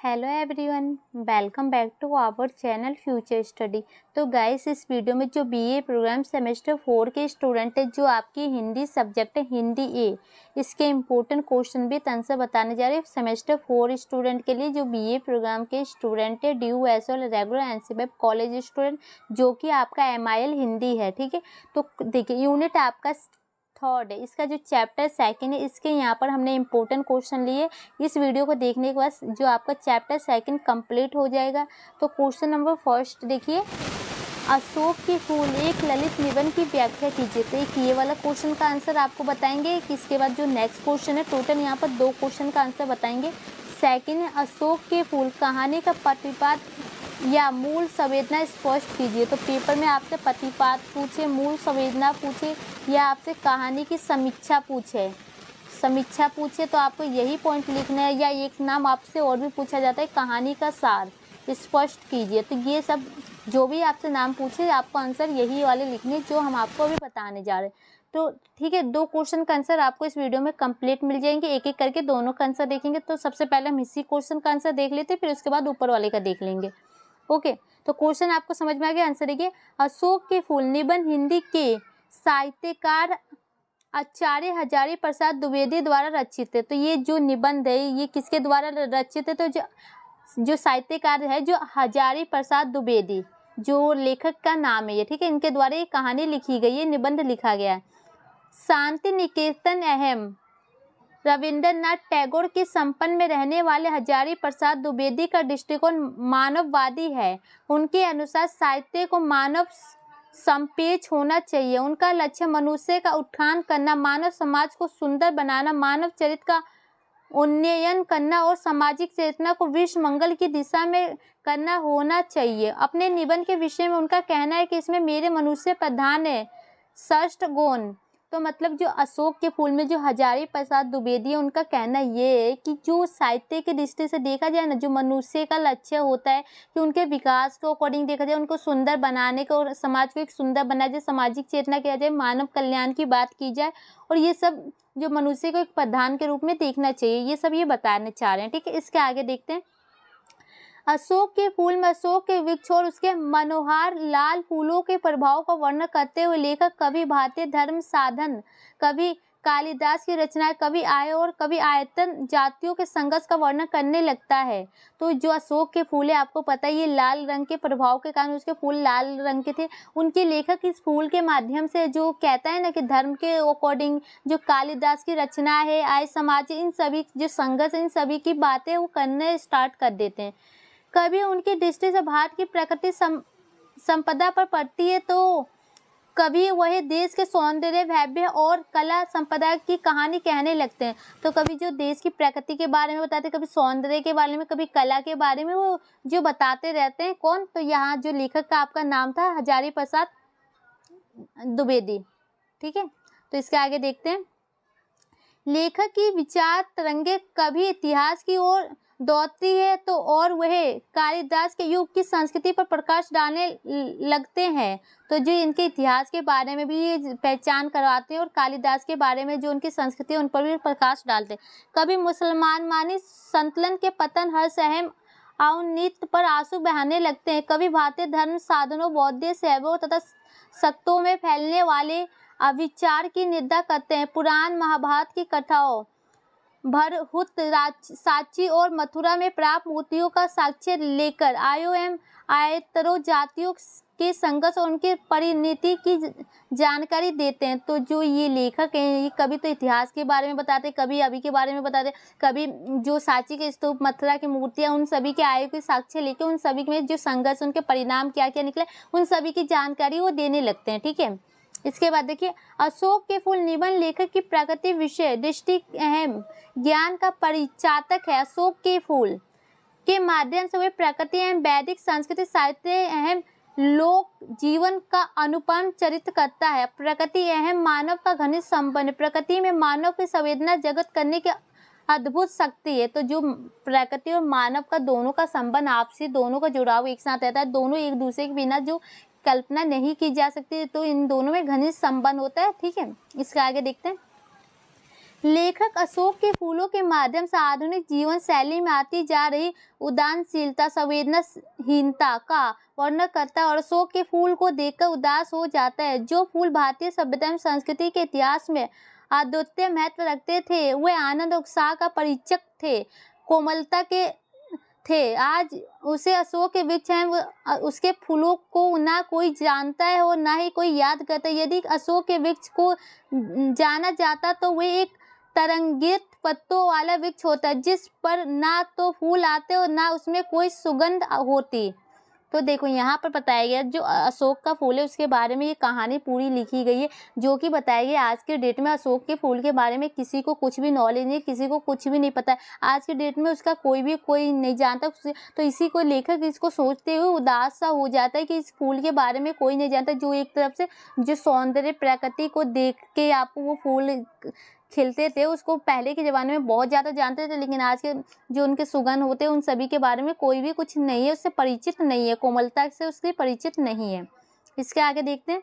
Hello everyone, welcome back to our channel future study. तो guys, इस video में जो बीए प्रोग्राम सेमेस्टर 4 के स्टूडेंट है, जो आपकी हिंदी सब्जेक्ट है हिंदी ए, इसके इम्पोर्टेंट क्वेश्चन भी आंसर बताने जा रहे हैं सेमेस्टर 4 स्टूडेंट के लिए, जो बीए प्रोग्राम के स्टूडेंट है, DU S L regular NCBF college student, जो कि आपका एमआईएल हिंदी है। ठीक है, तो देखिए यूनिट आपका थर्ड है, इसका जो चैप्टर सेकंड है, इसके यहाँ पर हमने इम्पोर्टेंट क्वेश्चन लिए। इस वीडियो को देखने के बाद जो आपका चैप्टर सेकंड कंप्लीट हो जाएगा। तो क्वेश्चन नंबर फर्स्ट देखिए, अशोक के फूल एक ललित निबंध की व्याख्या कीजिए। तो एक ये वाला क्वेश्चन का आंसर आपको बताएंगे। इसके बाद जो नेक्स्ट क्वेश्चन है, टोटल यहाँ पर 2 क्वेश्चन का आंसर बताएंगे। सेकंड है, अशोक के फूल कहानी का प्रतिपाद या मूल संवेदना स्पष्ट कीजिए। तो पेपर में आपसे प्रतिपाद पूछे, मूल संवेदना पूछे, या आपसे कहानी की समीक्षा पूछे तो आपको यही पॉइंट लिखना है, या एक नाम आपसे और भी पूछा जाता है, कहानी का सार स्पष्ट कीजिए। तो ये सब जो भी आपसे नाम पूछे, आपको आंसर यही वाले लिखने जो हम आपको अभी बताने जा रहे हैं। तो ठीक है, 2 क्वेश्चन का आंसर आपको इस वीडियो में कंप्लीट मिल जाएंगे। एक एक करके दोनों का आंसर देखेंगे। तो सबसे पहले हम इसी क्वेश्चन का आंसर देख लेते हैं, फिर उसके बाद ऊपर वाले का देख लेंगे। ओके, तो क्वेश्चन आपको समझ में आ गया। आंसर देखिए, अशोक के फूल निबंध हिंदी के साहित्यकार आचार्य हजारी प्रसाद द्विवेदी द्वारा रचित है। तो ये जो निबंध है, ये किसके द्वारा रचित है? तो जो साहित्यकार है, जो हजारी प्रसाद द्विवेदी, जो लेखक का नाम है ये, ठीक है, इनके द्वारा ये कहानी लिखी गई है, निबंध लिखा गया है। शांति निकेतन अहम रविंद्रनाथ टैगोर के संपन्न में रहने वाले हजारी प्रसाद द्विवेदी का दृष्टिकोण मानववादी है। उनके अनुसार साहित्य को मानव संपेक्ष होना चाहिए। उनका लक्ष्य मनुष्य का उत्थान करना, मानव समाज को सुंदर बनाना, मानव चरित्र का उन्नयन करना और सामाजिक चेतना को विश्व मंगल की दिशा में करना होना चाहिए। अपने निबंध के विषय में उनका कहना है कि इसमें मेरे मनुष्य प्रधान है षष्ठ गुण। तो मतलब जो अशोक के फूल में जो हजारी प्रसाद द्विवेदी है, उनका कहना ये है कि जो साहित्य की दृष्टि से देखा जाए ना, जो मनुष्य का लक्ष्य होता है कि उनके विकास को अकॉर्डिंग देखा जाए, उनको सुंदर बनाने को और समाज को एक सुंदर बनाया जाए, सामाजिक चेतना किया जाए, मानव कल्याण की बात की जाए, और ये सब जो मनुष्य को एक प्रधान के रूप में देखना चाहिए, ये सब ये बताने चाह रहे हैं। ठीक है, इसके आगे देखते हैं। अशोक के फूल में अशोक के वृक्ष और उसके मनोहार लाल फूलों के प्रभाव का वर्णन करते हुए लेखक कभी भारतीय धर्म साधन, कभी कालिदास की रचनाएं, कभी आय और कभी आयतन जातियों के संघर्ष का वर्णन करने लगता है। तो जो अशोक के फूल है, आपको पता है ये लाल रंग के प्रभाव के कारण उसके फूल लाल रंग के थे। उनके लेखक इस फूल के माध्यम से जो कहता है ना कि धर्म के अकॉर्डिंग जो कालिदास की रचना है, आय समाज, इन सभी जो संघर्ष, इन सभी की बातें वो करने स्टार्ट कर देते हैं। कभी उनकी दृष्टि से भारत की प्रकृति संपदा पर पड़ती है, तो कभी वह देश के सौंदर्य, वैभव और कला संपदा की कहानी कहने लगते हैं। तो कभी जो देश की प्रकृति के बारे में बताते, कभी सौंदर्य के बारे में, कभी कला के बारे में वो जो बताते रहते हैं। कौन? तो यहाँ जो लेखक का आपका नाम था हजारी प्रसाद द्विवेदी। ठीक है, तो इसके आगे देखते हैं। लेखक की विचार तरंगे कभी इतिहास की ओर दौड़ती है, तो और वह कालिदास के युग की संस्कृति पर प्रकाश डालने लगते हैं। तो जो इनके इतिहास के बारे में भी ये पहचान करवाते हैं, और कालिदास के बारे में जो उनकी संस्कृति है उन पर भी प्रकाश डालते हैं। कभी मुसलमान मानी संतुलन के पतन, हर्ष, अहम अवनीत पर आंसू बहाने लगते हैं। कभी भारतीय धर्म साधनों, बौद्ध शैवों तथा सत्तों में फैलने वाले अविचार की निंदा करते हैं। पुराण महाभारत की कथाओं, भरहुत, सांची और मथुरा में प्राप्त मूर्तियों का साक्ष्य लेकर आयो एवं आयतरों जातियों के संघर्ष और उनकी परिणति की जानकारी देते हैं। तो जो ये लेखक हैं, ये कभी तो इतिहास के बारे में बताते, कभी अभी के बारे में बताते, कभी जो सांची के स्तूप, मथुरा की मूर्तियां, उन सभी के आयु के साक्ष्य लेकर उन सभी में जो संघर्ष, उनके परिणाम क्या क्या निकले, उन सभी की जानकारी वो देने लगते हैं। ठीक है, इसके बाद देखिए, अशोक के फूल निबंध लेखक की प्रकृति विषय दृष्टि अहम ज्ञान का परिचायक है। अशोक के फूल के माध्यम से वे प्रकृति एवं वैदिक संस्कृति, साहित्य अहम लोक जीवन का अनुपम चरित्र करता है। प्रकृति अहम मानव का घनिष्ठ संबंध, प्रकृति में मानव की संवेदना जगत करने की अद्भुत शक्ति है। तो जो प्रकृति और मानव का दोनों का संबंध, आपसी दोनों का जुड़ाव एक साथ रहता है, दोनों एक दूसरे के बिना जो कल्पना नहीं की जा सकती, तो इन दोनों में घनिष्ठ संबंध होता है। ठीक है, इसके आगे देखते हैं। लेखक अशोक के फूलों के माध्यम से आधुनिक जीवन शैली में आती जा रही उदासीनता, संवेदनहीनता का वर्णन करता है और अशोक के फूल को देखकर उदास हो जाता है। जो फूल भारतीय सभ्यता एवं संस्कृति के इतिहास में अद्वितीय महत्व रखते थे, वे आनंद और उत्साह का परिचय थे, कोमलता के थे। आज उसे अशोक के वृक्ष हैं, उसके फूलों को ना कोई जानता है और ना ही कोई याद करता है। यदि अशोक के वृक्ष को जाना जाता तो वे एक तरंगित पत्तों वाला वृक्ष होता है, जिस पर ना तो फूल आते और ना उसमें कोई सुगंध होती। तो देखो यहाँ पर बताया गया जो अशोक का फूल है उसके बारे में ये कहानी पूरी लिखी गई है, जो कि बताया गया आज के डेट में अशोक के फूल के बारे में किसी को कुछ भी नॉलेज नहीं, किसी को कुछ भी नहीं पता है। आज के डेट में उसका कोई नहीं जानता। तो इसी को लेखक इसको सोचते हुए उदास सा हो जाता है कि इस फूल के बारे में कोई नहीं जानता, जो एक तरफ से जो सौंदर्य प्रकृति को देख के आपको वो फूल खिलते थे उसको पहले के ज़माने में बहुत ज़्यादा जानते थे, लेकिन आज के जो उनके सुगंध होते हैं उन सभी के बारे में कोई भी कुछ नहीं है, उससे परिचित नहीं है, कोमलता से उसके परिचित नहीं है। इसके आगे देखते हैं।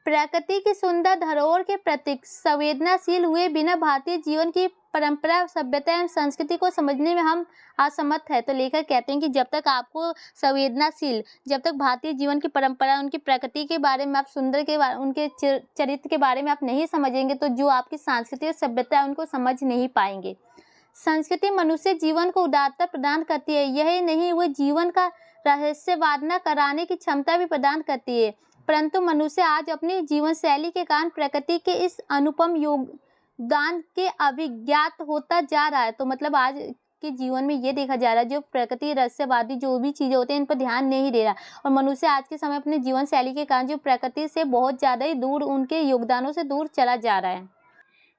प्रकृति की सुंदर धरोहर के प्रतीक संवेदनाशील हुए बिना भारतीय जीवन की परंपरा, सभ्यता एवं संस्कृति को समझने में हम असमर्थ है। तो लेखक कहते हैं कि जब तक आपको संवेदनाशील, जब तक भारतीय जीवन की परंपरा, उनकी प्रकृति के बारे में आप सुंदर के बारे, उनके चरित्र के बारे में आप नहीं समझेंगे तो जो आपकी संस्कृति और सभ्यता है उनको समझ नहीं पाएंगे। संस्कृति मनुष्य जीवन को उदारता प्रदान करती है, यही नहीं वह जीवन का रहस्यवादना कराने की क्षमता भी प्रदान करती है। परंतु मनुष्य आज अपनी जीवन शैली के कारण प्रकृति के इस अनुपम योगदान के अभिज्ञात होता जा रहा है। तो मतलब आज के जीवन में ये देखा जा रहा है जो प्रकृति रहस्यवादी जो भी चीज़ें होती हैं इन पर ध्यान नहीं दे रहा और मनुष्य आज के समय अपने जीवन शैली के कारण जो प्रकृति से बहुत ज़्यादा ही दूर, उनके योगदानों से दूर चला जा रहा है।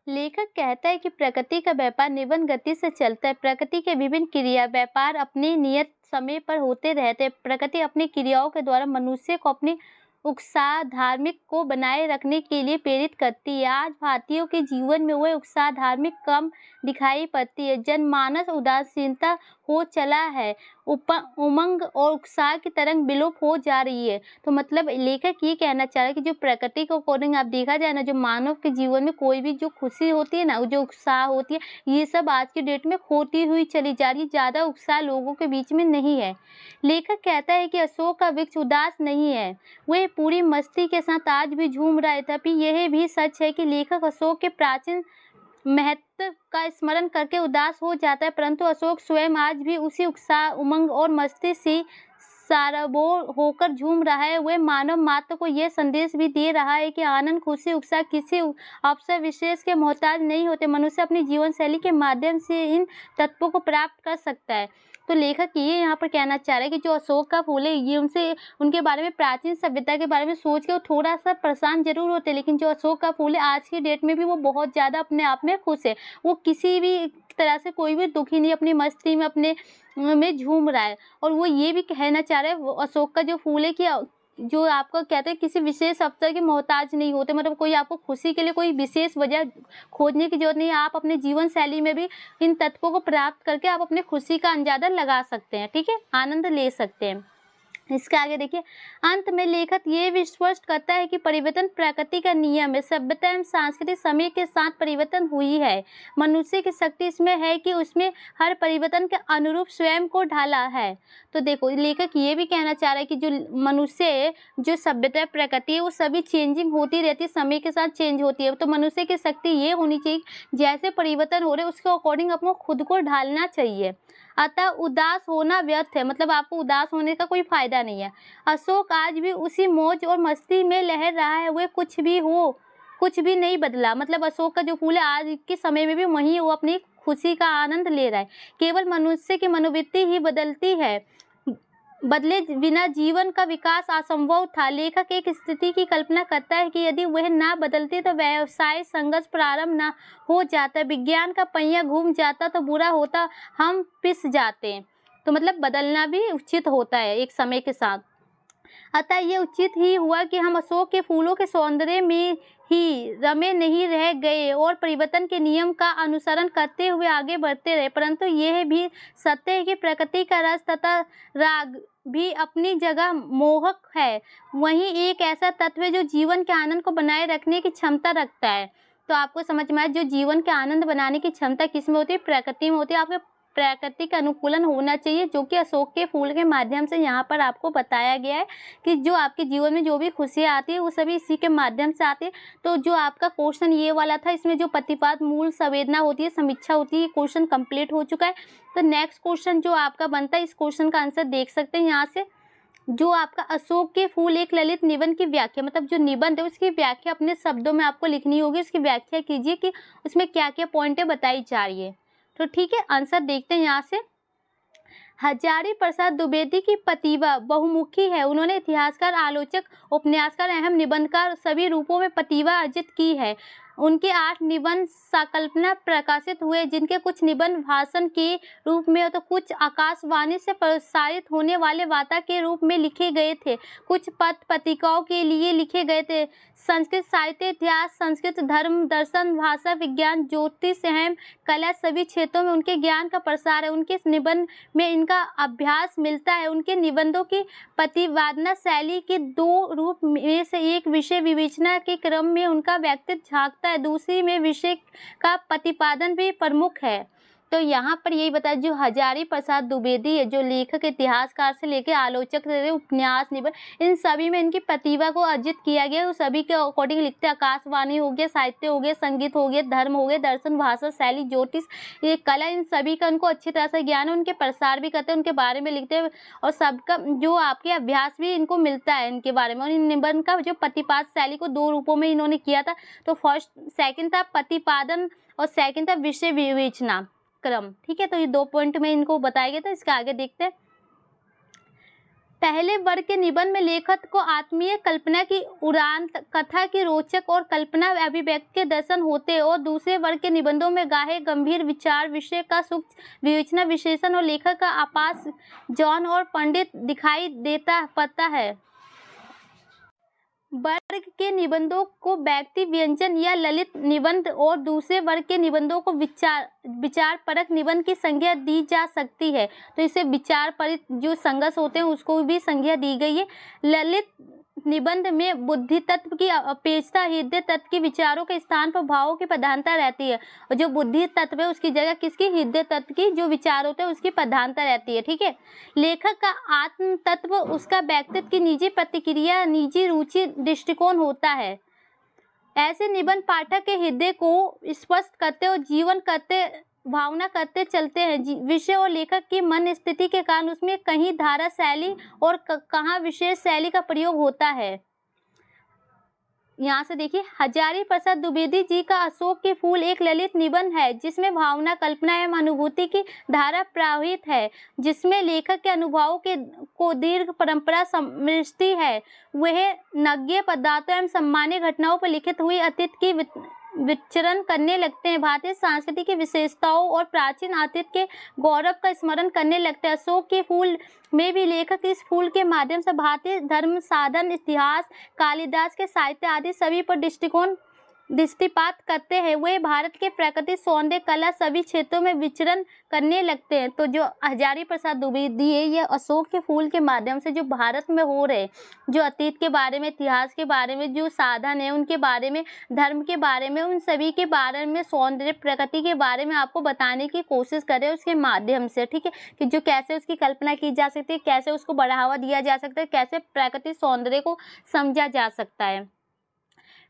लेखक कहता है कि प्रकृति का व्यापार निबंध गति से चलता है। प्रकृति के विभिन्न क्रिया व्यापार अपने नियत समय पर होते रहते हैं। प्रकृति अपनी क्रियाओं के द्वारा मनुष्य को अपनी उत्साह धार्मिक को बनाए रखने के लिए प्रेरित करती है। आज भारतीयों के जीवन में वह उत्साह धार्मिक कम दिखाई पड़ती है। जनमानस उदासीनता हो चला है, उमंग और उत्साह की तरंग विलुप्त हो जा रही है। तो मतलब लेखक ये कहना चाह रहा है कि जो प्रकृति के अकॉर्डिंग आप देखा जाए ना, जो मानव के जीवन में कोई भी जो खुशी होती है ना, जो उत्साह होती है, ये सब आज की डेट में खोती हुई चली जा रही है। ज़्यादा उत्साह लोगों के बीच में नहीं है। लेखक कहता है कि अशोक का वृक्ष उदास नहीं है, वह पूरी मस्ती के साथ आज भी झूम रहा है। तभी यह भी सच है कि लेखक अशोक के प्राचीन महत्व का स्मरण करके उदास हो जाता है, परंतु अशोक स्वयं आज भी उसी उत्साह, उमंग और मस्ती से साराबोर होकर झूम रहा है। वह मानव मात्र को यह संदेश भी दे रहा है कि आनंद, खुशी, उत्साह किसी अवसर विशेष के मोहताज नहीं होते। मनुष्य अपनी जीवन शैली के माध्यम से इन तत्वों को प्राप्त कर सकता है। तो लेखक ये यहाँ पर कहना चाह रहे हैं कि जो अशोक का फूल है ये उनके बारे में, प्राचीन सभ्यता के बारे में सोच के वो थोड़ा सा परेशान जरूर होते हैं, लेकिन जो अशोक का फूल है आज की डेट में भी वो बहुत ज़्यादा अपने आप में खुश है। वो किसी भी तरह से कोई भी दुखी नहीं, अपनी मस्ती में अपने में झूम रहा है। और वो ये भी कहना चाह रहे हैं अशोक का जो फूल है कि जो आपको कहते हैं किसी विशेष अवसर के मोहताज नहीं होते, मतलब कोई आपको खुशी के लिए कोई विशेष वजह खोजने की जरूरत नहीं है। आप अपने जीवन शैली में भी इन तत्वों को प्राप्त करके आप अपने खुशी का अंदाजा लगा सकते हैं, ठीक है, आनंद ले सकते हैं। इसके आगे देखिए, अंत में लेखक ये भी स्पष्ट करता है कि परिवर्तन प्रकृति का नियम है। सभ्यता एवं संस्कृति समय के साथ परिवर्तन हुई है। मनुष्य की शक्ति इसमें है कि उसमें हर परिवर्तन के अनुरूप स्वयं को ढाला है। तो देखो लेखक ये भी कहना चाह रहा है कि जो मनुष्य है, जो सभ्यता प्रकृति है, वो सभी चेंजिंग होती रहती है, समय के साथ चेंज होती है। तो मनुष्य की शक्ति ये होनी चाहिए जैसे परिवर्तन हो रहे उसके अकॉर्डिंग अपने खुद को ढालना चाहिए। अतः उदास होना व्यर्थ है, मतलब आपको उदास होने का कोई फायदा नहीं है। अशोक आज भी उसी मौज और मस्ती में लहर रहा है, वह कुछ भी नहीं बदला। मतलब अशोक का जो फूल है आज के समय में भी वहीं वो अपनी खुशी का आनंद ले रहा है। केवल मनुष्य की मनोवृत्ति ही बदलती है, बदले बिना जीवन का विकास असंभव था। लेखक एक स्थिति की कल्पना करता है कि यदि वह ना बदलती तो व्यवसाय संघर्ष प्रारंभ ना हो जाता, विज्ञान का पहिया घूम जाता तो बुरा होता, हम पिस जाते। तो मतलब बदलना भी उचित होता है एक समय के साथ। अतः ये उचित ही हुआ कि हम अशोक के फूलों के सौंदर्य में ही रमे नहीं रह गए और परिवर्तन के नियम का अनुसरण करते हुए आगे बढ़ते रहे। परंतु यह भी सत्य है कि प्रकृति का रस तथा राग भी अपनी जगह मोहक है। वहीं एक ऐसा तत्व है जो जीवन के आनंद को बनाए रखने की क्षमता रखता है। तो आपको समझ में आया जो जीवन के आनंद बनाने की क्षमता किसमें होती है, प्रकृति में होती है। आपके प्रकृति का अनुकूलन होना चाहिए, जो कि अशोक के फूल के माध्यम से यहाँ पर आपको बताया गया है कि जो आपके जीवन में जो भी खुशियाँ आती है वो सभी इसी के माध्यम से आती है। तो जो आपका क्वेश्चन ये वाला था, इसमें जो प्रतिपाद मूल संवेदना होती है, समीक्षा होती है, ये क्वेश्चन कंप्लीट हो चुका है। तो नेक्स्ट क्वेश्चन जो आपका बनता है, इस क्वेश्चन का आंसर देख सकते हैं यहाँ से। जो आपका अशोक के फूल एक ललित निबंध की व्याख्या, मतलब जो निबंध है उसकी व्याख्या अपने शब्दों में आपको लिखनी होगी। उसकी व्याख्या कीजिए कि उसमें क्या क्या पॉइंटें बताई जा रही है। तो ठीक है, आंसर देखते हैं यहाँ से। हजारी प्रसाद द्विवेदी की प्रतिभा बहुमुखी है। उन्होंने इतिहासकार, आलोचक, उपन्यासकार, अहम निबंधकार सभी रूपों में प्रतिभा अर्जित की है। उनके 8 निबंध संकल्पना प्रकाशित हुए, जिनके कुछ निबंध भाषण के रूप में तो कुछ आकाशवाणी से प्रसारित होने वाले वार्ता के रूप में लिखे गए थे, कुछ पत्र पत्रिकाओं के लिए लिखे गए थे। संस्कृत साहित्य, इतिहास, संस्कृत धर्म, दर्शन, भाषा विज्ञान, ज्योतिष, एवं कला सभी क्षेत्रों में उनके ज्ञान का प्रसार है। उनके निबंध में इनका अभ्यास मिलता है। उनके निबंधों की प्रतिपादन शैली के 2 रूप में से एक विषय विवेचना के क्रम में उनका व्यक्तित्व झांकता है, दूसरी में विषय का प्रतिपादन भी प्रमुख है। तो यहाँ पर यही बताया, जो हजारी प्रसाद द्विवेदी है, जो लेखक, इतिहासकार से लेकर आलोचक से उपन्यास, निबंध, इन सभी में इनकी प्रतिभा को अर्जित किया गया। उस सभी के अकॉर्डिंग लिखते हैं। आकाशवाणी हो गया, साहित्य हो गया, संगीत हो गया, धर्म हो गया, दर्शन, भाषा, शैली, ज्योतिष, ये कला, इन सभी का उनको अच्छी तरह से ज्ञान है। उनके प्रसार भी करते हैं, उनके बारे में लिखते हैं, और सबका जो आपके अभ्यास भी इनको मिलता है इनके बारे में। और इन निबंध का जो प्रतिपाद शैली को 2 रूपों में इन्होंने किया था। तो सेकंड था प्रतिपादन और सेकंड था विषय विवेचना क्रम। ठीक है, तो ये 2 पॉइंट में इनको बताया गया था। इसके आगे देखते हैं। पहले वर्ग के निबंध में लेखक को आत्मीय कल्पना की उड़ान, कथा की रोचक और कल्पना अभिव्यक्ति के दर्शन होते हैं, और दूसरे वर्ग के निबंधों में गाहे गंभीर विचार, विषय का सूक्ष्म विवेचना, विश्लेषण और लेखक का आपास जौन और पंडित दिखाई देता पड़ता है। वर्ग के निबंधों को व्यक्ति व्यंजन या ललित निबंध और दूसरे वर्ग के निबंधों को विचारपरक निबंध की संज्ञा दी जा सकती है। तो इसे विचारपरक जो संघर्ष होते हैं उसको भी संज्ञा दी गई है। ललित निबंध में बुद्धि तत्व की अपेक्षा हृदय तत्व के विचारों के स्थान पर भावों की प्रधानता रहती है, और जो बुद्धि तत्व है उसकी जगह किसकी, हृदय तत्व की जो विचार होते हैं उसकी प्रधानता रहती है। ठीक है, लेखक का आत्म तत्व उसका व्यक्तित्व की निजी प्रतिक्रिया, निजी रुचि, दृष्टिकोण होता है। ऐसे निबंध पाठक के हृदय को स्पष्ट करते और जीवन करते, भावना करते चलते हैं। विषय और लेखक की मन स्थिति के कारण उसमें कहीं धारा शैली और कहाँ विशेष शैली का प्रयोग होता है। यहाँ से देखिए, हजारी प्रसाद द्विवेदी जी का अशोक के फूल एक ललित निबंध है, जिसमें भावना, कल्पना एवं अनुभूति की धारा प्रवाहित है, जिसमें लेखक के अनुभवों को दीर्घ परंपरा समृद्धि है। वह नज्ञ पदार्थों एवं सम्मानीय घटनाओं पर लिखित हुई अतीत की विचरण करने लगते हैं। भारतीय संस्कृति की विशेषताओं और प्राचीन अतीत के गौरव का स्मरण करने लगते हैं। अशोक के फूल में भी लेखक इस फूल के माध्यम से भारतीय धर्म, साधन, इतिहास, कालिदास के साहित्य आदि सभी पर दृष्टिपात करते हैं। वे भारत के प्रकृति, सौंदर्य, कला सभी क्षेत्रों में विचरण करने लगते हैं। तो जो हजारी प्रसाद द्विवेदी है, ये अशोक के फूल के माध्यम से जो भारत में हो रहे, जो अतीत के बारे में, इतिहास के बारे में, जो साधन है उनके बारे में, धर्म के बारे में, उन सभी के बारे में, सौंदर्य, प्रकृति के बारे में आपको बताने की कोशिश करें उसके माध्यम से। ठीक है, कि जो कैसे उसकी कल्पना की जा सकती है, कैसे उसको बढ़ावा दिया जा सकता है, कैसे प्राकृतिक सौंदर्य को समझा जा सकता है।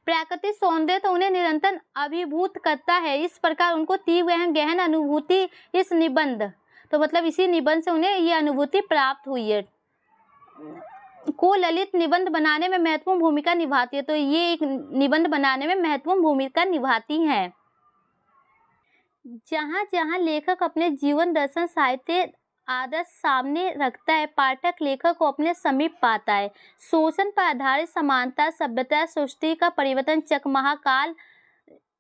प्राकृतिक सौंदर्य तो उन्हें निरंतर अभिभूत करता है। इस प्रकार उनको तीव्र एवं गहन अनुभूति इस निबंध, तो मतलब इसी निबंध से उन्हें ये अनुभूति प्राप्त हुई है, को ललित निबंध बनाने में महत्वपूर्ण भूमिका निभाती है। तो ये एक निबंध बनाने में महत्वपूर्ण भूमिका निभाती हैं। जहाँ जहाँ लेखक अपने जीवन, दर्शन, साहित्य आदर्श सामने रखता है, पाठक लेखक को अपने समीप पाता है। शोषण पर आधारित समानता, सभ्यता, सृष्टि का परिवर्तन, चकमहा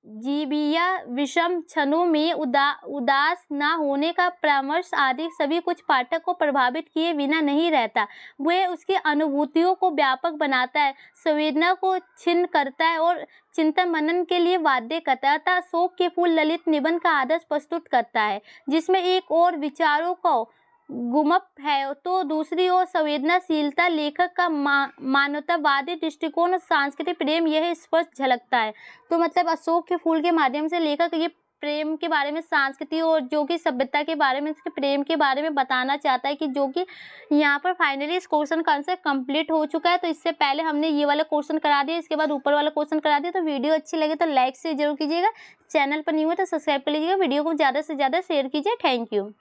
जीविया, विषम क्षणों में उदास न होने का परामर्श आदि सभी कुछ पाठक को प्रभावित किए बिना नहीं रहता। वह उसकी अनुभूतियों को व्यापक बनाता है, संवेदना को छिन्न करता है और चिंतन मनन के लिए बाध्य करता है। अतः अशोक के फूल ललित निबंध का आदर्श प्रस्तुत करता है, जिसमें एक और विचारों को गुम्फ है, तो दूसरी ओर संवेदनशीलता, लेखक का मानवतावादी दृष्टिकोण और सांस्कृतिक प्रेम यह स्पष्ट झलकता है। तो मतलब अशोक के फूल के माध्यम से लेखक ये प्रेम के बारे में, संस्कृति और जो कि सभ्यता के बारे में, इसके प्रेम के बारे में बताना चाहता है, कि जो कि यहाँ पर फाइनली इस क्वेश्चन का आंसर कंप्लीट हो चुका है। तो इससे पहले हमने ये वाला क्वेश्चन करा दिया, इसके बाद ऊपर वाला क्वेश्चन करा दिया। तो वीडियो अच्छी लगे तो लाइक से जरूर कीजिएगा, चैनल पर न्यू है तो सब्सक्राइब कर लीजिएगा, वीडियो को ज़्यादा से ज़्यादा शेयर कीजिए। Thank you.